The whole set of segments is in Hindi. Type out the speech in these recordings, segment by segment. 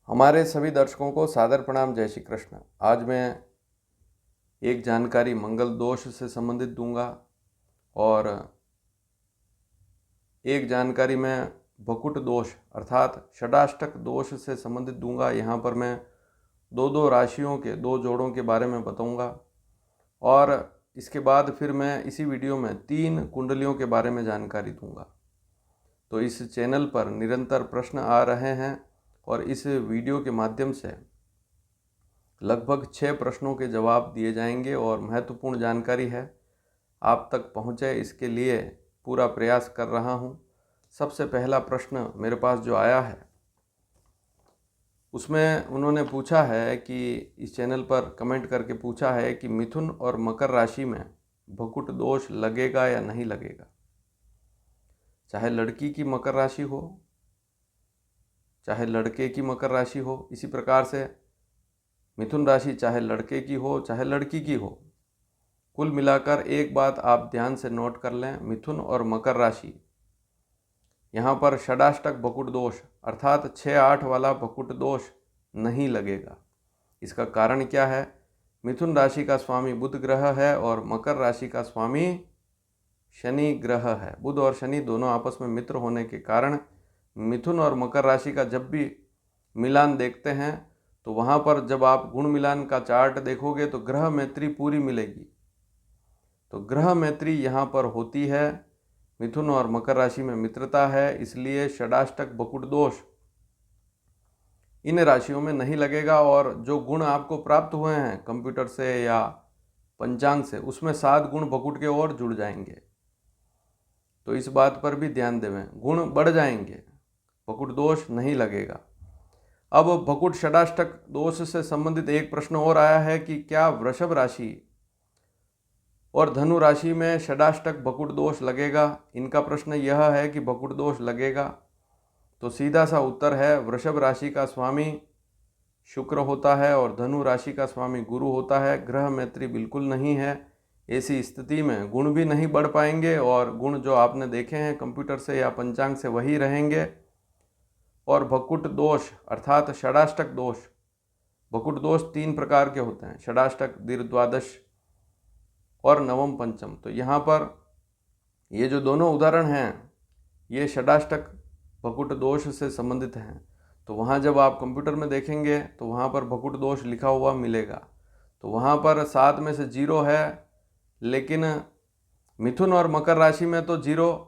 हमारे सभी दर्शकों को सादर प्रणाम। जय श्री कृष्ण। आज मैं एक जानकारी मंगल दोष से संबंधित दूंगा और एक जानकारी मैं भकुट दोष अर्थात षडाष्टक दोष से संबंधित दूंगा। यहाँ पर मैं दो राशियों के दो जोड़ों के बारे में बताऊंगा और इसके बाद फिर मैं इसी वीडियो में 3 कुंडलियों के बारे में जानकारी दूंगा। तो इस चैनल पर निरंतर प्रश्न आ रहे हैं और इस वीडियो के माध्यम से लगभग 6 प्रश्नों के जवाब दिए जाएंगे और महत्वपूर्ण जानकारी है आप तक पहुँचे, इसके लिए पूरा प्रयास कर रहा हूँ। सबसे पहला प्रश्न मेरे पास जो आया है उसमें उन्होंने पूछा है कि इस चैनल पर कमेंट करके पूछा है कि मिथुन और मकर राशि में भकुट दोष लगेगा या नहीं लगेगा। चाहे लड़की की मकर राशि हो चाहे लड़के की मकर राशि हो, इसी प्रकार से मिथुन राशि चाहे लड़के की हो चाहे लड़की की हो, कुल मिलाकर एक बात आप ध्यान से नोट कर लें, मिथुन और मकर राशि यहाँ पर षडाष्टक भकुट दोष अर्थात 6-8 वाला भकुट दोष नहीं लगेगा। इसका कारण क्या है? मिथुन राशि का स्वामी बुध ग्रह है और मकर राशि का स्वामी शनि ग्रह है। बुध और शनि दोनों आपस में मित्र होने के कारण मिथुन और मकर राशि का जब भी मिलान देखते हैं तो वहाँ पर जब आप गुण मिलान का चार्ट देखोगे तो ग्रह मैत्री पूरी मिलेगी। तो ग्रह मैत्री यहाँ पर होती है, मिथुन और मकर राशि में मित्रता है, इसलिए षडाष्टक भकुट दोष इन राशियों में नहीं लगेगा। और जो गुण आपको प्राप्त हुए हैं कंप्यूटर से या पंचांग से, उसमें 7 गुण भकुट के और जुड़ जाएंगे। तो इस बात पर भी ध्यान देवें, गुण बढ़ जाएंगे, भकुट दोष नहीं लगेगा। अब भकुट षडाष्टक दोष से संबंधित एक प्रश्न और आया है कि क्या वृषभ राशि और धनु राशि में षडाष्टक भकुट दोष लगेगा। इनका प्रश्न यह है कि भकुट दोष लगेगा, तो सीधा सा उत्तर है वृषभ राशि का स्वामी शुक्र होता है और धनु राशि का स्वामी गुरु होता है। ग्रह मैत्री बिल्कुल नहीं है। ऐसी स्थिति में गुण भी नहीं बढ़ पाएंगे और गुण जो आपने देखे हैं कंप्यूटर से या पंचांग से वही रहेंगे। और भकुट दोष अर्थात षडाष्टक दोष, भकुट दोष 3 प्रकार के होते हैं, षडाष्टक, दीर्घद्वादश और नवम पंचम। तो यहाँ पर ये जो दोनों उदाहरण हैं ये षडाष्टक भकुट दोष से संबंधित हैं। तो वहाँ जब आप कंप्यूटर में देखेंगे तो वहाँ पर भकुट दोष लिखा हुआ मिलेगा। तो वहाँ पर 7 में से 0 है, लेकिन मिथुन और मकर राशि में तो 0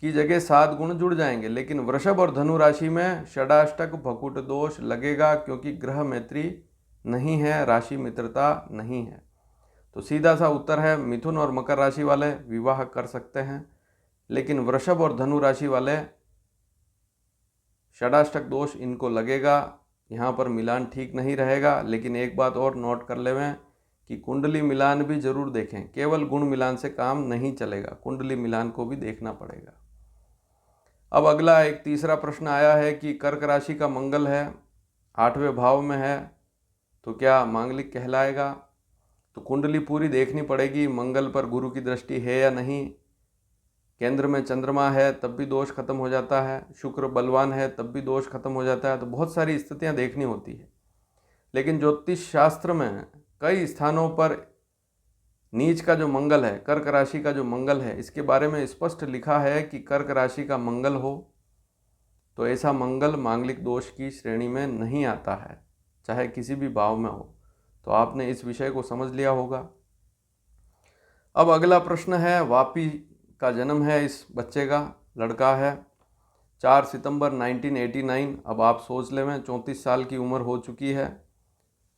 की जगह 7 गुण जुड़ जाएंगे, लेकिन वृषभ और धनु राशि में षडाष्टक भकुट दोष लगेगा क्योंकि ग्रह मैत्री नहीं है, राशि मित्रता नहीं है। तो सीधा सा उत्तर है मिथुन और मकर राशि वाले विवाह कर सकते हैं, लेकिन वृषभ और धनु राशि वाले षडाष्टक दोष इनको लगेगा। यहाँ पर मिलान ठीक नहीं रहेगा। लेकिन एक बात और नोट कर लेवें कि कुंडली मिलान भी जरूर देखें, केवल गुण मिलान से काम नहीं चलेगा, कुंडली मिलान को भी देखना पड़ेगा। अब अगला एक तीसरा प्रश्न आया है कि कर्क राशि का मंगल है, 8वें भाव में है, तो क्या मांगलिक कहलाएगा। तो कुंडली पूरी देखनी पड़ेगी, मंगल पर गुरु की दृष्टि है या नहीं, केंद्र में चंद्रमा है तब भी दोष खत्म हो जाता है, शुक्र बलवान है तब भी दोष खत्म हो जाता है। तो बहुत सारी स्थितियां देखनी होती है। लेकिन ज्योतिष शास्त्र में कई स्थानों पर नीच का जो मंगल है, कर्क राशि का जो मंगल है, इसके बारे में स्पष्ट लिखा है कि कर्क राशि का मंगल हो तो ऐसा मंगल मांगलिक दोष की श्रेणी में नहीं आता है, चाहे किसी भी भाव में हो। तो आपने इस विषय को समझ लिया होगा। अब अगला प्रश्न है, वापी का जन्म है इस बच्चे का, लड़का है, 4 सितंबर 1989। अब आप सोच लें 34 साल की उम्र हो चुकी है।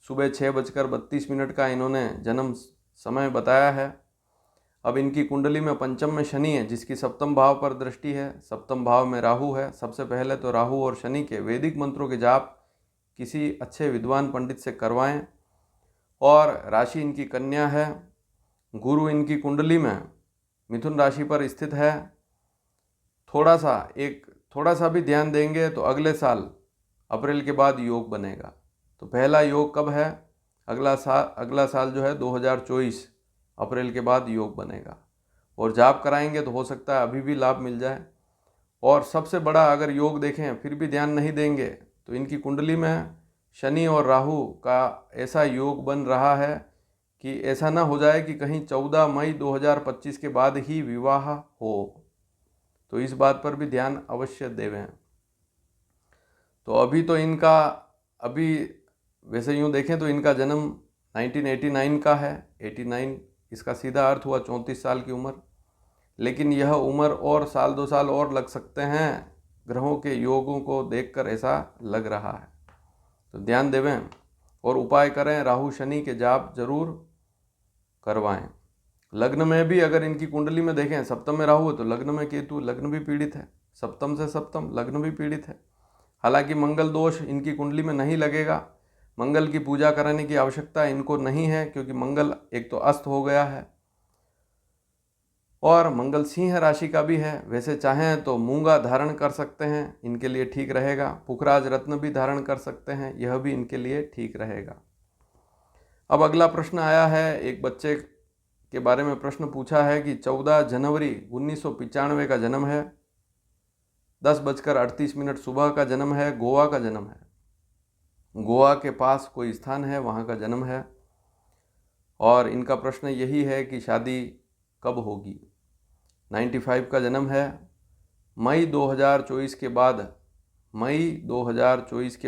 सुबह 6:32 का इन्होंने जन्म समय बताया है। अब इनकी कुंडली में पंचम में शनि है जिसकी सप्तम भाव पर दृष्टि है, सप्तम भाव में राहु है। सबसे पहले तो राहु और शनि के वैदिक मंत्रों के जाप किसी अच्छे विद्वान पंडित से करवाएं। और राशि इनकी कन्या है, गुरु इनकी कुंडली में मिथुन राशि पर स्थित है। थोड़ा सा भी ध्यान देंगे तो अगले साल अप्रैल के बाद योग बनेगा। तो पहला योग कब है? अगला साल जो है 2024 अप्रैल के बाद योग बनेगा। और जाप कराएंगे तो हो सकता है अभी भी लाभ मिल जाए। और सबसे बड़ा अगर योग देखें फिर भी ध्यान नहीं देंगे तो इनकी कुंडली में शनि और राहु का ऐसा योग बन रहा है कि ऐसा ना हो जाए कि कहीं 14 मई 2025 के बाद ही विवाह हो, तो इस बात पर भी ध्यान अवश्य देवें। तो अभी वैसे यूँ देखें तो इनका जन्म 1989 का है। 89 इसका सीधा अर्थ हुआ 34 साल की उम्र, लेकिन यह उम्र और साल 2 साल और लग सकते हैं, ग्रहों के योगों को देखकर ऐसा लग रहा है। तो ध्यान देवें और उपाय करें, राहु शनि के जाप जरूर करवाएं। लग्न में भी अगर इनकी कुंडली में देखें सप्तम में राहु है तो लग्न में केतु, लग्न भी पीड़ित है। सप्तम से सप्तम लग्न भी पीड़ित है। हालांकि मंगल दोष इनकी कुंडली में नहीं लगेगा, मंगल की पूजा कराने की आवश्यकता इनको नहीं है, क्योंकि मंगल एक तो अस्त हो गया है और मंगल सिंह राशि का भी है। वैसे चाहें तो मूंगा धारण कर सकते हैं, इनके लिए ठीक रहेगा। पुखराज रत्न भी धारण कर सकते हैं, यह भी इनके लिए ठीक रहेगा। अब अगला प्रश्न आया है, एक बच्चे के बारे में प्रश्न पूछा है कि 14 जनवरी 1995 का जन्म है, 10:38 सुबह का जन्म है, गोवा का जन्म है। गोवा के पास कोई स्थान है, वहाँ का जन्म है। और इनका प्रश्न यही है कि शादी कब होगी। 95 का जन्म है। मई 2024 के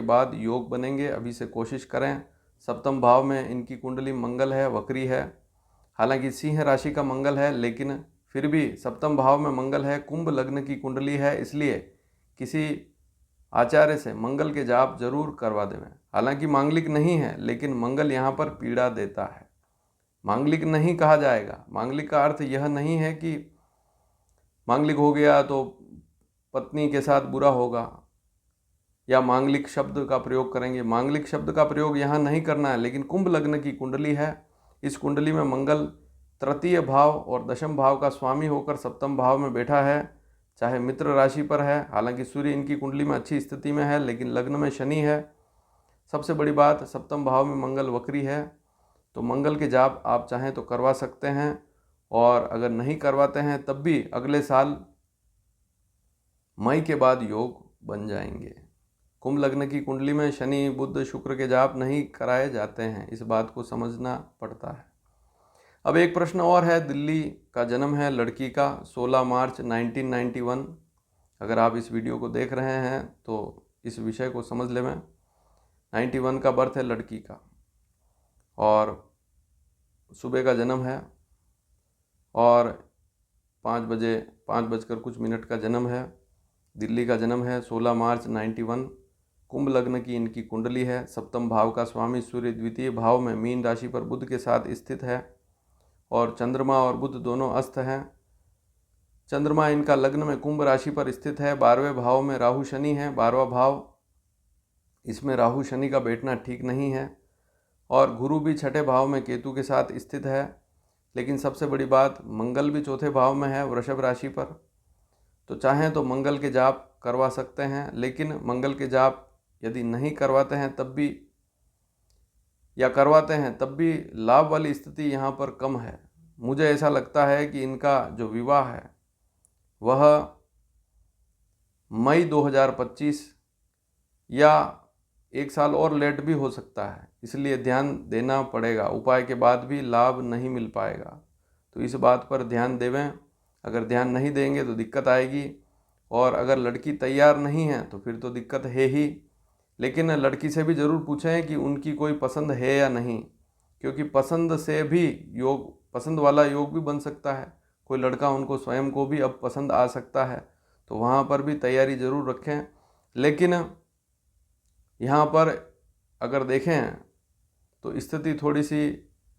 बाद योग बनेंगे, अभी से कोशिश करें। सप्तम भाव में इनकी कुंडली मंगल है, वक्री है। हालांकि सिंह राशि का मंगल है, लेकिन फिर भी सप्तम भाव में मंगल है, कुंभ लग्न की कुंडली है, इसलिए किसी आचार्य से मंगल के जाप जरूर करवा देवें। हालांकि मांगलिक नहीं है, लेकिन मंगल यहाँ पर पीड़ा देता है। मांगलिक नहीं कहा जाएगा। मांगलिक का अर्थ यह नहीं है कि मांगलिक हो गया तो पत्नी के साथ बुरा होगा या मांगलिक शब्द का प्रयोग करेंगे। मांगलिक शब्द का प्रयोग यहाँ नहीं करना है। लेकिन कुंभ लग्न की कुंडली है, इस कुंडली में मंगल तृतीय भाव और दशम भाव का स्वामी होकर सप्तम भाव में बैठा है, चाहे मित्र राशि पर है। हालांकि सूर्य इनकी कुंडली में अच्छी स्थिति में है, लेकिन लग्न में शनि है। सबसे बड़ी बात, सप्तम भाव में मंगल वक्री है। तो मंगल के जाप आप चाहें तो करवा सकते हैं, और अगर नहीं करवाते हैं तब भी अगले साल मई के बाद योग बन जाएंगे। कुंभ लग्न की कुंडली में शनि बुध शुक्र के जाप नहीं कराए जाते हैं, इस बात को समझना पड़ता है। अब एक प्रश्न और है, दिल्ली का जन्म है लड़की का, 16 मार्च 1991। अगर आप इस वीडियो को देख रहे हैं तो इस विषय को समझ लें। 91 का बर्थ है लड़की का, और सुबह का जन्म है, और 5:05 का जन्म है। दिल्ली का जन्म है, 16 मार्च 91। कुंभ लग्न की इनकी कुंडली है। सप्तम भाव का स्वामी सूर्य द्वितीय भाव में मीन राशि पर बुध के साथ स्थित है, और चंद्रमा और बुध दोनों अस्त हैं। चंद्रमा इनका लग्न में कुंभ राशि पर स्थित है। 12वें भाव में राहु शनि है। 12वां भाव, इसमें राहु शनि का बैठना ठीक नहीं है, और गुरु भी 6ठे भाव में केतु के साथ स्थित है। लेकिन सबसे बड़ी बात, मंगल भी 4थे भाव में है, वृषभ राशि पर। तो चाहें तो मंगल के जाप करवा सकते हैं, लेकिन मंगल के जाप यदि नहीं करवाते हैं तब भी, या करवाते हैं तब भी लाभ वाली स्थिति यहाँ पर कम है। मुझे ऐसा लगता है कि इनका जो विवाह है वह मई 2025 या 1 साल और लेट भी हो सकता है, इसलिए ध्यान देना पड़ेगा। उपाय के बाद भी लाभ नहीं मिल पाएगा, तो इस बात पर ध्यान देवें। अगर ध्यान नहीं देंगे तो दिक्कत आएगी, और अगर लड़की तैयार नहीं है तो फिर तो दिक्कत है ही। लेकिन लड़की से भी ज़रूर पूछें कि उनकी कोई पसंद है या नहीं, क्योंकि पसंद से भी योग, पसंद वाला योग भी बन सकता है। कोई लड़का उनको स्वयं को भी अब पसंद आ सकता है, तो वहाँ पर भी तैयारी ज़रूर रखें। लेकिन यहाँ पर अगर देखें तो स्थिति थोड़ी सी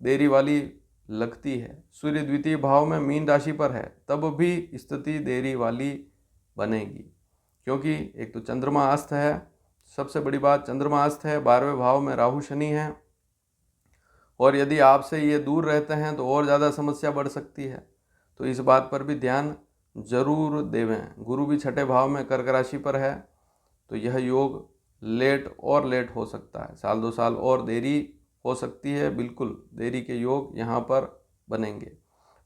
देरी वाली लगती है। सूर्य द्वितीय भाव में मीन राशि पर है, तब भी स्थिति देरी वाली बनेगी, क्योंकि एक तो चंद्रमा अस्त है। सबसे बड़ी बात, चंद्रमा अस्त है, 12वें भाव में राहु शनि है, और यदि आपसे ये दूर रहते हैं तो और ज़्यादा समस्या बढ़ सकती है। तो इस बात पर भी ध्यान जरूर देवें। गुरु भी 6ठे भाव में कर्क राशि पर है, तो यह योग लेट हो सकता है। 1-2 साल और देरी हो सकती है, बिल्कुल देरी के योग यहाँ पर बनेंगे।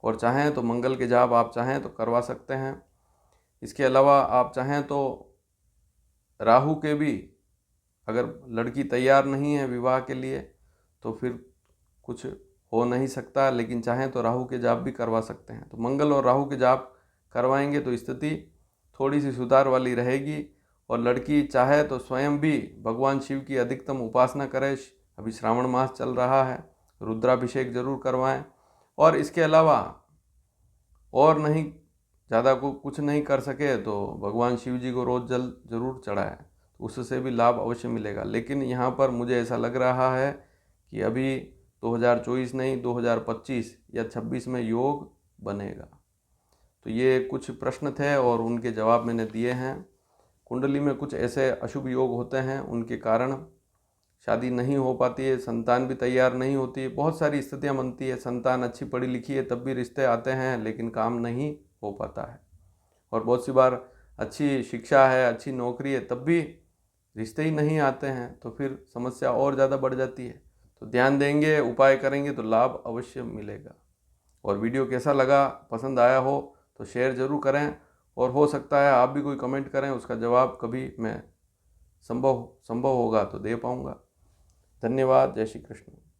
और चाहें तो मंगल के जाप आप चाहें तो करवा सकते हैं। इसके अलावा आप चाहें तो राहु के भी अगर लड़की तैयार नहीं है विवाह के लिए तो फिर कुछ हो नहीं सकता, लेकिन चाहें तो राहु के जाप भी करवा सकते हैं। तो मंगल और राहु के जाप करवाएंगे तो स्थिति थोड़ी सी सुधार वाली रहेगी। और लड़की चाहे तो स्वयं भी भगवान शिव की अधिकतम उपासना करे। अभी श्रावण मास चल रहा है, रुद्राभिषेक जरूर करवाएं। और इसके अलावा और नहीं ज़्यादा को कुछ नहीं कर सके तो भगवान शिव जी को रोज़ जल जरूर चढ़ाएं, तो उससे भी लाभ अवश्य मिलेगा। लेकिन यहाँ पर मुझे ऐसा लग रहा है कि अभी 2024 नहीं 2025 या 26 में योग बनेगा। तो ये कुछ प्रश्न थे और उनके जवाब मैंने दिए हैं। कुंडली में कुछ ऐसे अशुभ योग होते हैं, उनके कारण शादी नहीं हो पाती है, संतान भी तैयार नहीं होती है, बहुत सारी स्थितियां बनती है। संतान अच्छी पढ़ी लिखी है तब भी रिश्ते आते हैं लेकिन काम नहीं हो पाता है। और बहुत सी बार अच्छी शिक्षा है, अच्छी नौकरी है, तब भी रिश्ते ही नहीं आते हैं, तो फिर समस्या और ज़्यादा बढ़ जाती है। तो ध्यान देंगे, उपाय करेंगे तो लाभ अवश्य मिलेगा। और वीडियो कैसा लगा, पसंद आया हो तो शेयर ज़रूर करें। और हो सकता है आप भी कोई कमेंट करें, उसका जवाब कभी मैं संभव होगा तो दे पाऊँगा। धन्यवाद। जय श्री कृष्ण।